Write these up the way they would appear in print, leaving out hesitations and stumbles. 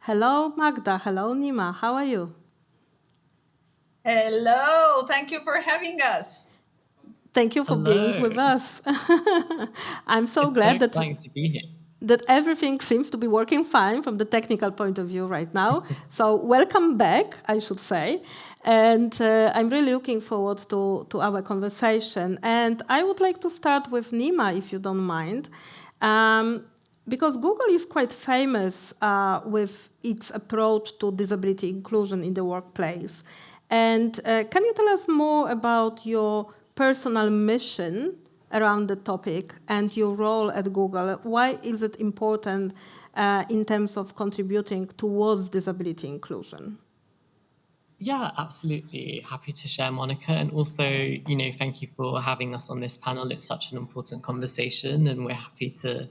Hello, Magda. Hello, Nima. How are you? Hello, thank you for having us. Thank you for being Hello. with us. I'm so It's so glad exciting to be here. that everything seems to be working fine from the technical point of view right now. So welcome back, I should say. And I'm really looking forward to our conversation. And I would like to start with Nima, if you don't mind. Because Google is quite famous with its approach to disability inclusion in the workplace. And can you tell us more about your personal mission around the topic and your role at Google? Why is it important in terms of contributing towards disability inclusion? Yeah, absolutely. Happy to share, Monica. And also, thank you for having us on this panel. It's such an important conversation, and we're happy to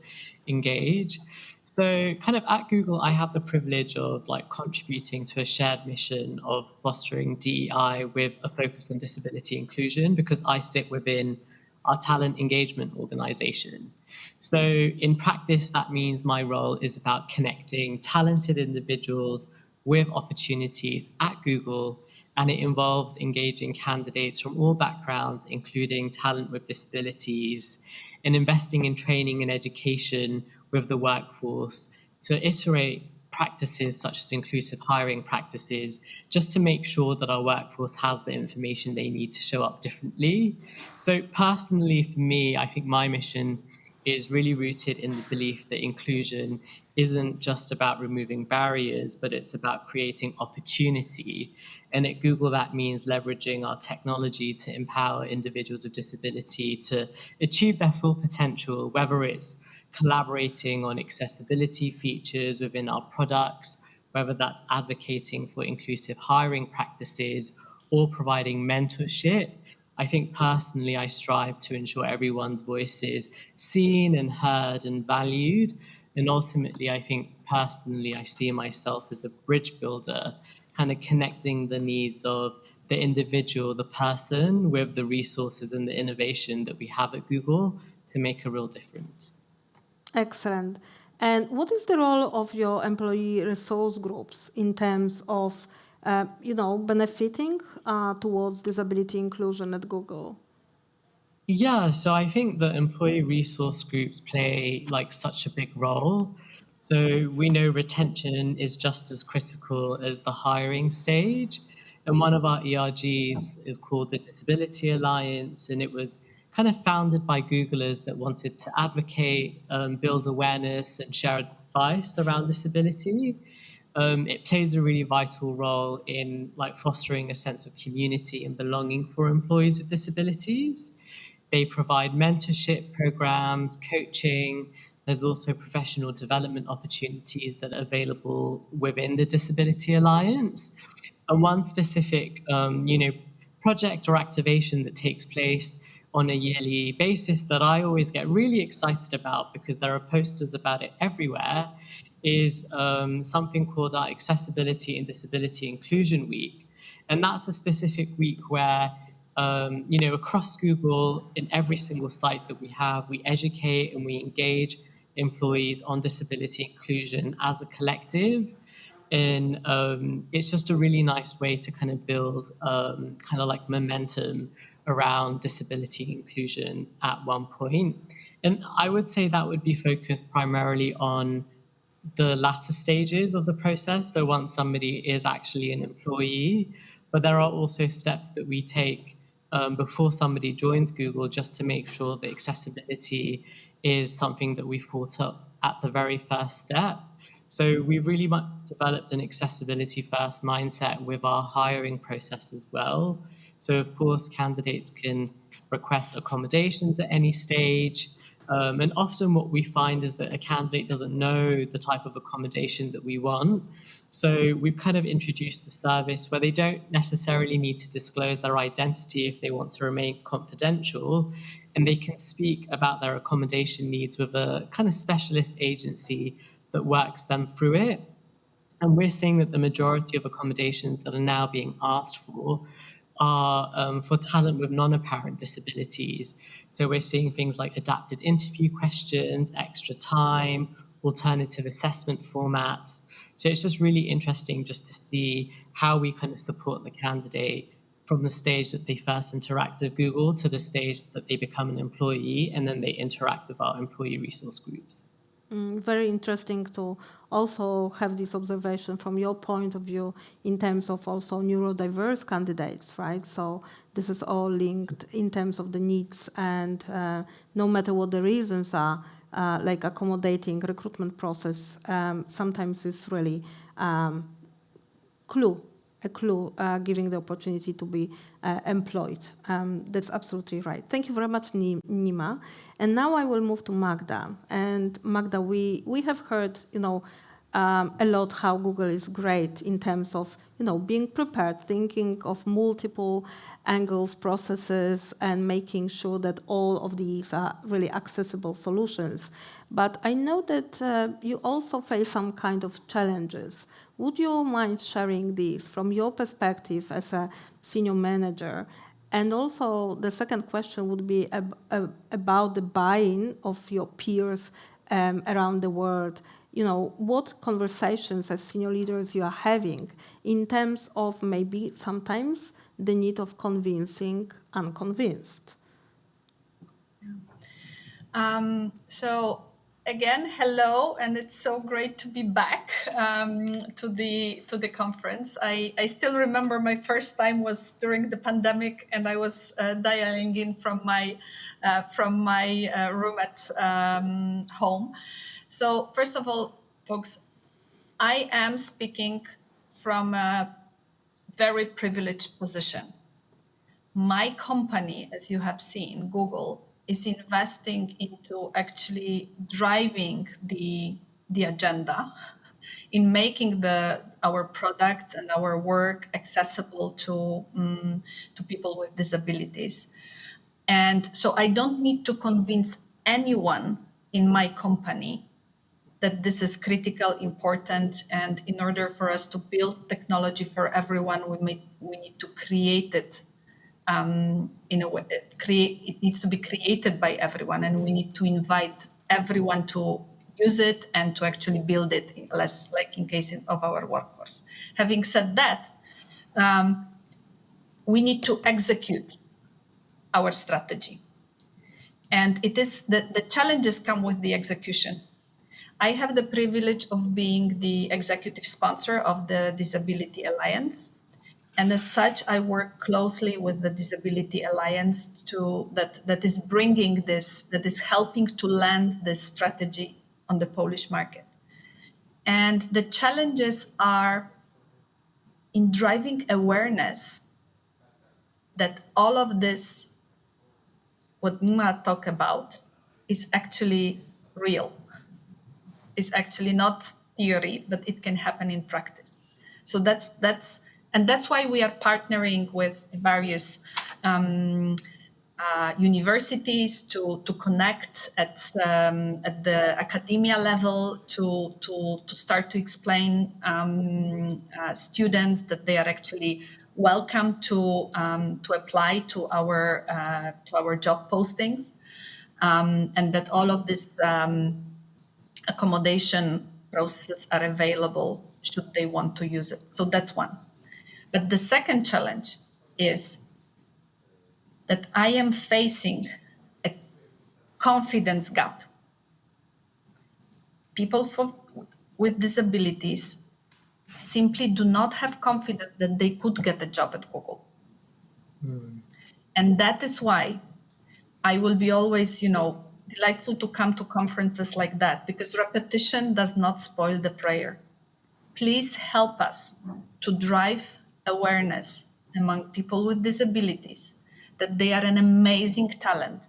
engage. So, kind of at Google, I have the privilege of contributing to a shared mission of fostering DEI with a focus on disability inclusion because I sit within our talent engagement organization. So, in practice, that means my role is about connecting talented individuals with opportunities at Google, and it involves engaging candidates from all backgrounds, including talent with disabilities, and investing in training and education with the workforce to iterate practices such as inclusive hiring practices, just to make sure that our workforce has the information they need to show up differently. So, personally, for me, I think my mission is really rooted in the belief that inclusion isn't just about removing barriers, but it's about creating opportunity. And at Google, that means leveraging our technology to empower individuals with disability to achieve their full potential, whether it's collaborating on accessibility features within our products, whether that's advocating for inclusive hiring practices or providing mentorship. I think personally, I strive to ensure everyone's voice is seen and heard and valued. And ultimately, I think personally, I see myself as a bridge builder, kind of connecting the needs of the individual, the person, with the resources and the innovation that we have at Google to make a real difference. Excellent. And what is the role of your employee resource groups in terms of, benefiting towards disability inclusion at Google? Yeah, so I think the employee resource groups play such a big role. So we know retention is just as critical as the hiring stage. And one of our ERGs is called the Disability Alliance, and it was kind of founded by Googlers that wanted to advocate, build awareness, and share advice around disability. It plays a really vital role in fostering a sense of community and belonging for employees with disabilities. They provide mentorship programs, coaching. There's also professional development opportunities that are available within the Disability Alliance. And one specific, project or activation that takes place on a yearly basis that I always get really excited about because there are posters about it everywhere is something called our Accessibility and Disability Inclusion Week. And that's a specific week where across Google, in every single site that we have, we educate and we engage employees on disability inclusion as a collective. And it's just a really nice way to kind of build momentum around disability inclusion at one point. And I would say that would be focused primarily on the latter stages of the process. So once somebody is actually an employee, but there are also steps that we take before somebody joins Google just to make sure that accessibility is something that we thought up at the very first step. So we've really developed an accessibility first mindset with our hiring process as well. So of course, candidates can request accommodations at any stage. And often what we find is that a candidate doesn't know the type of accommodation that we want. So we've kind of introduced a service where they don't necessarily need to disclose their identity if they want to remain confidential, and they can speak about their accommodation needs with a kind of specialist agency that works them through it. And we're seeing that the majority of accommodations that are now being asked for are for talent with non-apparent disabilities. So we're seeing things like adapted interview questions, extra time, alternative assessment formats. So it's just really interesting just to see how we kind of support the candidate from the stage that they first interact with Google to the stage that they become an employee, and then they interact with our employee resource groups. Very interesting to also have this observation from your point of view in terms of also neurodiverse candidates, right? So this is all linked in terms of the needs, and no matter what the reasons are, like accommodating recruitment process, sometimes it's really a clue, giving the opportunity to be employed. That's absolutely right. Thank you very much, Nima. And now I will move to Magda. And Magda, we have heard, a lot how Google is great in terms of, being prepared, thinking of multiple angles, processes, and making sure that all of these are really accessible solutions. But I know that you also face some kind of challenges. Would you mind sharing this from your perspective as a senior manager? And also the second question would be about the buy-in of your peers around the world. What conversations as senior leaders you are having in terms of maybe sometimes the need of convincing unconvinced? So again, hello, and it's so great to be back to the conference. I still remember my first time was during the pandemic, and I was dialing in from my room at home. So first of all, folks, I am speaking from a very privileged position. My company, as you have seen, Google, is investing into actually driving the agenda in making our products and our work accessible to people with disabilities. And so I don't need to convince anyone in my company that this is critical, important, and in order for us to build technology for everyone, we need to create it in a way. It needs to be created by everyone, and we need to invite everyone to use it and to actually build it, less like in case of our workforce. Having said that, we need to execute our strategy, and it is the challenges come with the execution. I have the privilege of being the executive sponsor of the Disability Alliance. And as such, I work closely with the Disability Alliance that is bringing this, that is helping to land this strategy on the Polish market. And the challenges are in driving awareness that all of this, what Nima talked about, is actually real. It's actually not theory, but it can happen in practice. So that's why we are partnering with various universities to connect at the academia level to start to explain students that they are actually welcome to apply to our job postings, and that all of this accommodation processes are available should they want to use it. So that's one. But the second challenge is that I am facing a confidence gap. People with disabilities simply do not have confidence that they could get a job at Google. And that is why I will be always, delightful to come to conferences like that, because repetition does not spoil the prayer. Please help us to drive awareness among people with disabilities that they are an amazing talent,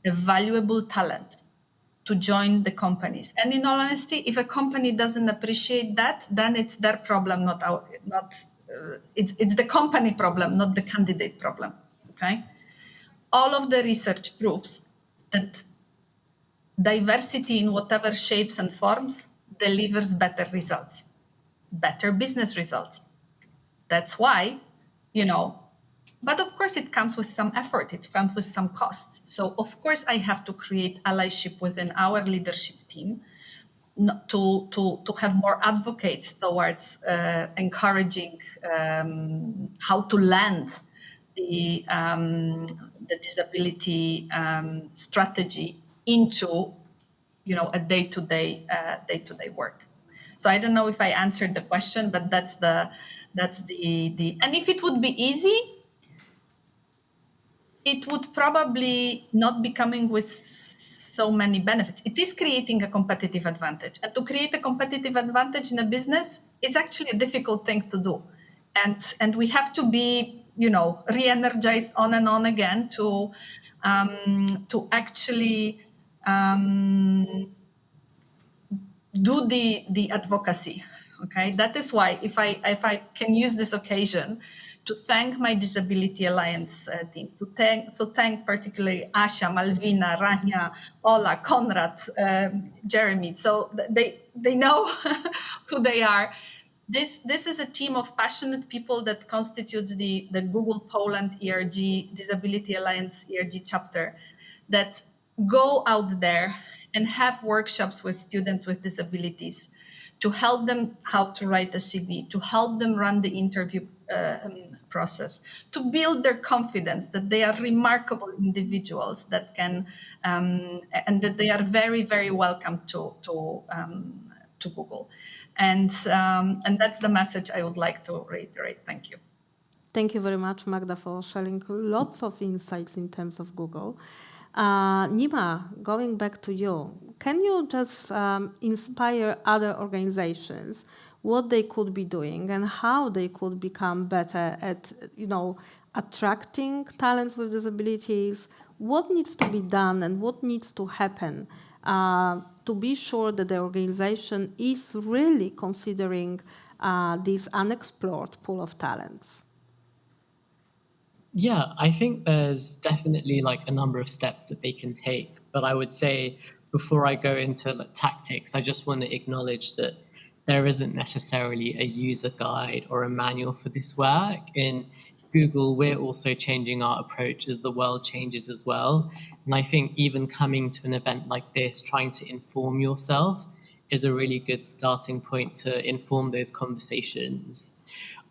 a valuable talent to join the companies. And in all honesty, if a company doesn't appreciate that, then it's their problem, it's the company problem, not the candidate problem. Okay. All of the research proves that diversity in whatever shapes and forms delivers better results, better business results. That's why, but of course it comes with some effort, it comes with some costs. So of course I have to create allyship within our leadership team to have more advocates towards encouraging how to land the disability strategy into a day-to-day work. So I don't know if I answered the question, but that's the and if it would be easy, it would probably not be coming with so many benefits. It is creating a competitive advantage, and to create a competitive advantage in a business is actually a difficult thing to do, and we have to be re-energized on and on again to actually do the advocacy. Okay, that is why if I can use this occasion to thank my Disability Alliance team, to thank particularly Asha, Malvina, Rania, Ola, Konrad, Jeremy. So they know who they are. This is a team of passionate people that constitutes the Google Poland ERG Disability Alliance ERG chapter, that go out there and have workshops with students with disabilities to help them how to write a CV, to help them run the interview process, to build their confidence that they are remarkable individuals that can and that they are very, very welcome to Google. And that's the message I would like to reiterate. Thank you. Thank you very much, Magda, for sharing lots of insights in terms of Google. Nima, going back to you, can you just inspire other organizations what they could be doing and how they could become better at, attracting talents with disabilities? What needs to be done and what needs to happen to be sure that the organization is really considering this unexplored pool of talents? Yeah, I think there's definitely a number of steps that they can take. But I would say before I go into tactics, I just want to acknowledge that there isn't necessarily a user guide or a manual for this work. In Google, we're also changing our approach as the world changes as well. And I think even coming to an event like this, trying to inform yourself is a really good starting point to inform those conversations.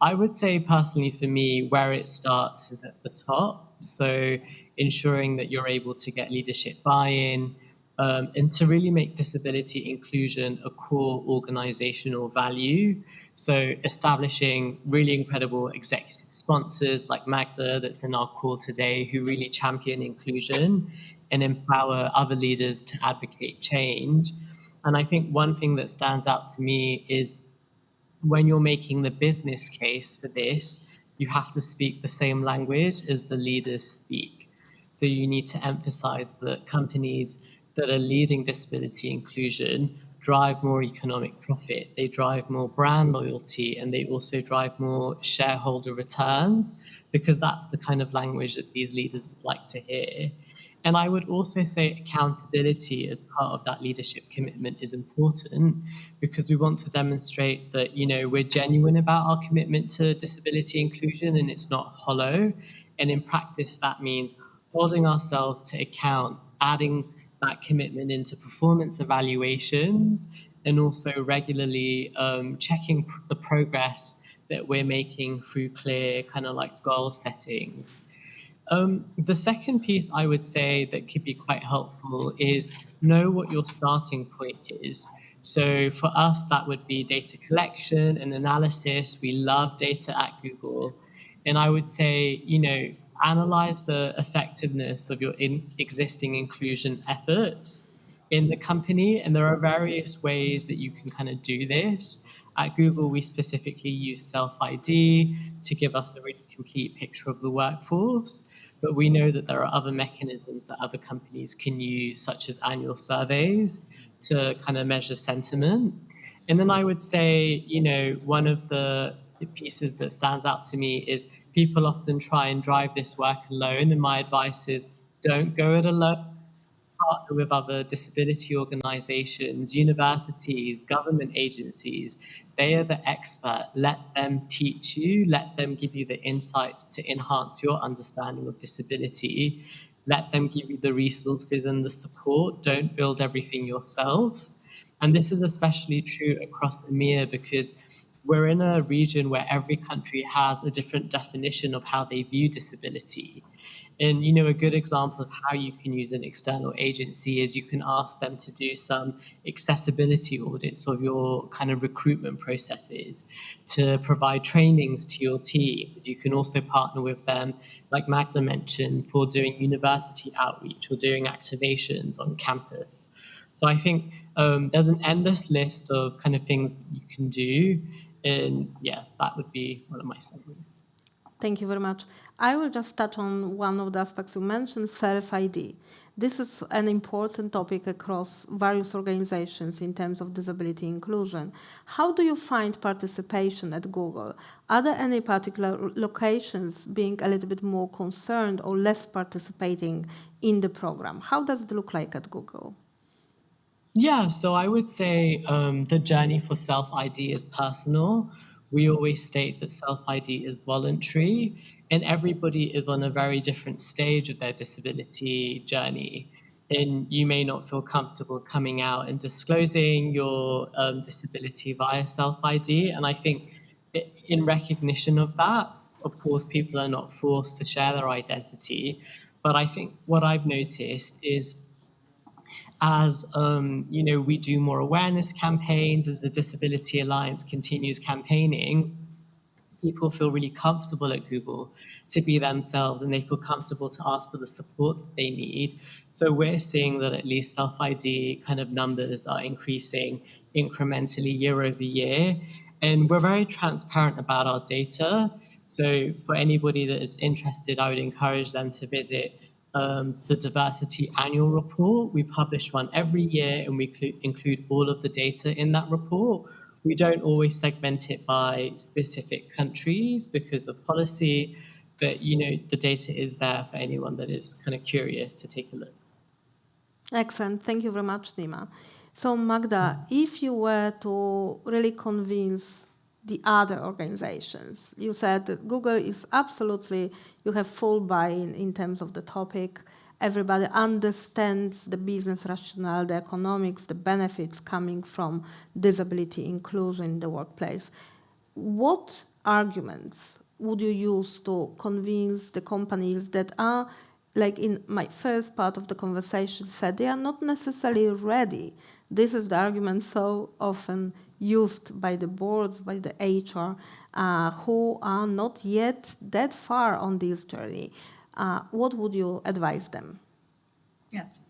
I would say personally for me, where it starts is at the top. So ensuring that you're able to get leadership buy-in and to really make disability inclusion a core organizational value. So establishing really incredible executive sponsors like Magda that's in our call today, who really champion inclusion and empower other leaders to advocate change. And I think one thing that stands out to me is when you're making the business case for this, you have to speak the same language as the leaders speak. So you need to emphasize that companies that are leading disability inclusion drive more economic profit, they drive more brand loyalty, and they also drive more shareholder returns, because that's the kind of language that these leaders would like to hear. And I would also say accountability as part of that leadership commitment is important, because we want to demonstrate that, we're genuine about our commitment to disability inclusion and it's not hollow. And in practice, that means holding ourselves to account, adding that commitment into performance evaluations, and also regularly checking the progress that we're making through clear goal settings. The second piece I would say that could be quite helpful is know what your starting point is. So for us, that would be data collection and analysis. We love data at Google. And I would say, analyze the effectiveness of your existing inclusion efforts in the company. And there are various ways that you can do this. At Google, we specifically use self-ID to give us a really complete picture of the workforce. But we know that there are other mechanisms that other companies can use, such as annual surveys, to measure sentiment. And then I would say, one of the pieces that stands out to me is people often try and drive this work alone. And my advice is don't go it alone. Partner with other disability organizations, universities, government agencies. They are the expert. Let them teach you. Let them give you the insights to enhance your understanding of disability. Let them give you the resources and the support. Don't build everything yourself. And this is especially true across EMEA because we're in a region where every country has a different definition of how they view disability. And, a good example of how you can use an external agency is you can ask them to do some accessibility audits of your kind of recruitment processes, to provide trainings to your team. You can also partner with them, like Magda mentioned, for doing university outreach or doing activations on campus. So I think there's an endless list of kind of things that you can do. And yeah, that would be one of my summaries. Thank you very much. I will just touch on one of the aspects you mentioned, self-ID. This is an important topic across various organizations in terms of disability inclusion. How do you find participation at Google? Are there any particular locations being a little bit more concerned or less participating in the program? How does it look like at Google? Yeah, so I would say the journey for self-ID is personal. We always state that self-ID is voluntary, and everybody is on a very different stage of their disability journey. And you may not feel comfortable coming out and disclosing your disability via self-ID. And I think in recognition of that, of course, people are not forced to share their identity. But I think what I've noticed is as we do more awareness campaigns, as the Disability Alliance continues campaigning, people feel really comfortable at Google to be themselves, and they feel comfortable to ask for the support that they need. So we're seeing that at least self-ID kind of numbers are increasing incrementally year over year. And we're very transparent about our data. So for anybody that is interested, I would encourage them to visit the Diversity Annual Report. We publish one every year, and we include all of the data in that report. We don't always segment it by specific countries because of policy, but the data is there for anyone that is kind of curious to take a look. Excellent. Thank you very much, Dima. So Magda, if you were to really convince the other organizations, you said that Google is absolutely, you have full buy-in in terms of the topic. Everybody understands the business rationale, the economics, the benefits coming from disability inclusion in the workplace. What arguments would you use to convince the companies that are, like in my first part of the conversation said, they are not necessarily ready? This is the argument so often used by the boards, by the HR, who are not yet that far on this journey. What would you advise them? Yes.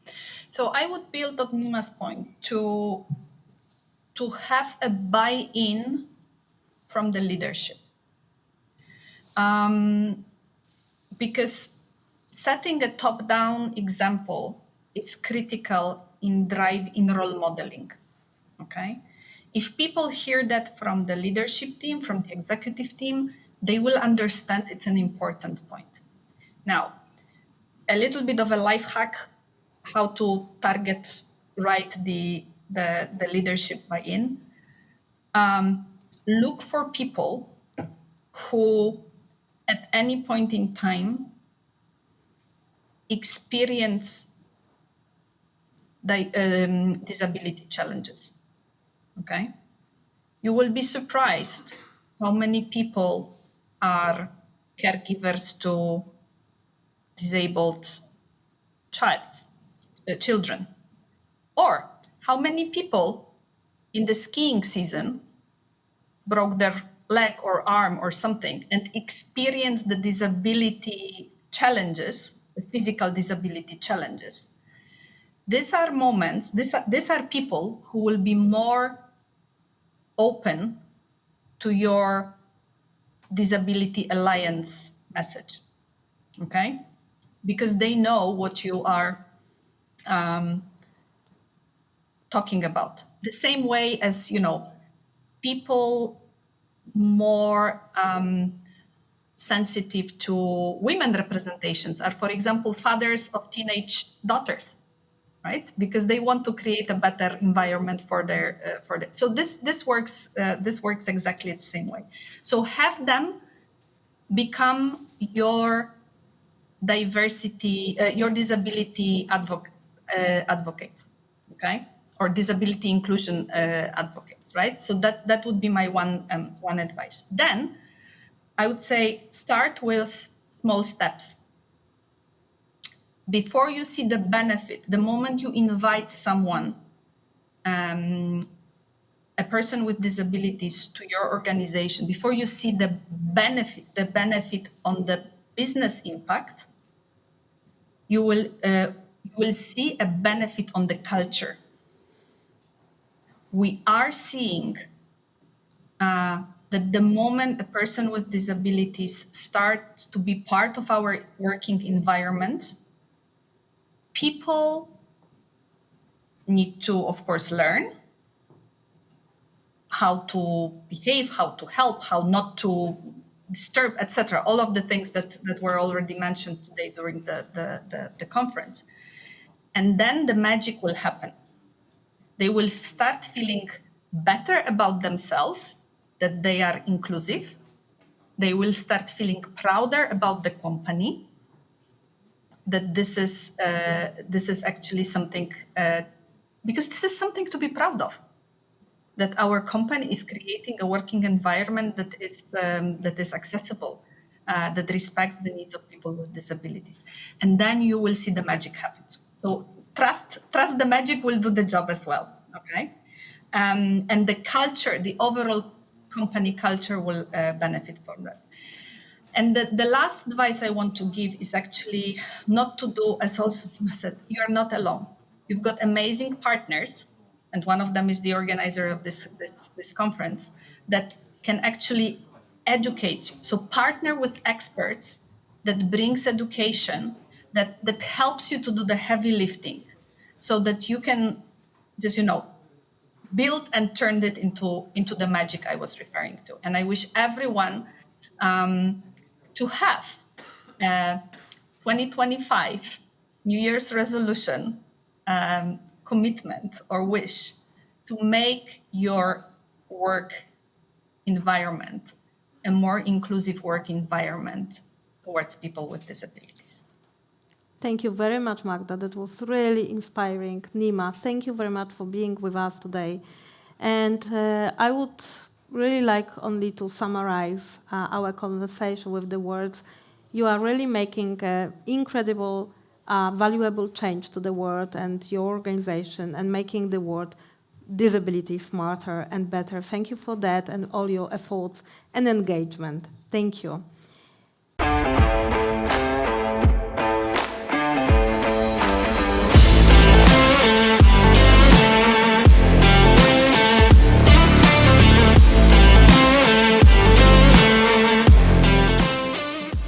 So I would build on Nima's point to have a buy-in from the leadership. Because setting a top-down example is critical in role modeling. Okay? If people hear that from the leadership team, from the executive team, they will understand it's an important point. Now, a little bit of a life hack, how to target right the leadership buy-in. Look for people who at any point in time experience the disability challenges. Okay, you will be surprised how many people are caregivers to disabled children, or how many people in the skiing season broke their leg or arm or something and experienced the disability challenges, the physical disability challenges. These are moments, these are people who will be more open to your Disability Alliance message, okay? Because they know what you are talking about. The same way as, people more sensitive to women representations are, for example, fathers of teenage daughters, right? Because they want to create a better environment for their So this works exactly the same way. So have them become your diversity, your disability advocates. Okay. or disability inclusion advocates, right? So that would be my one advice. Then I would say start with small steps. Before you see the benefit, the moment you invite someone, a person with disabilities to your organization, before you see the benefit on the business impact, you will see a benefit on the culture. We are seeing that the moment a person with disabilities starts to be part of our working environment, people need to, of course, learn how to behave, how to help, how not to disturb, etc. All of the things that were already mentioned today during the conference. And then the magic will happen. They will start feeling better about themselves, that they are inclusive. They will start feeling prouder about the company, that this is actually something, because this is something to be proud of, that our company is creating a working environment that is accessible, that respects the needs of people with disabilities. And then you will see the magic happens. So trust the magic will do the job as well, okay? And the culture, the overall company culture will benefit from that. And the last advice I want to give is actually not to do, as also said, you're not alone. You've got amazing partners, and one of them is the organizer of this conference, that can actually educate you. So partner with experts that brings education, that helps you to do the heavy lifting, so that you can just, build and turn it into the magic I was referring to. And I wish everyone to have 2025 New Year's resolution, commitment or wish to make your work environment a more inclusive work environment towards people with disabilities. Thank you very much, Magda. That was really inspiring. Nima, thank you very much for being with us today. And I would really like only to summarize our conversation with the words, you are really making an incredible, valuable change to the world and your organization, and making the world disability smarter and better. Thank you for that and all your efforts and engagement. Thank you.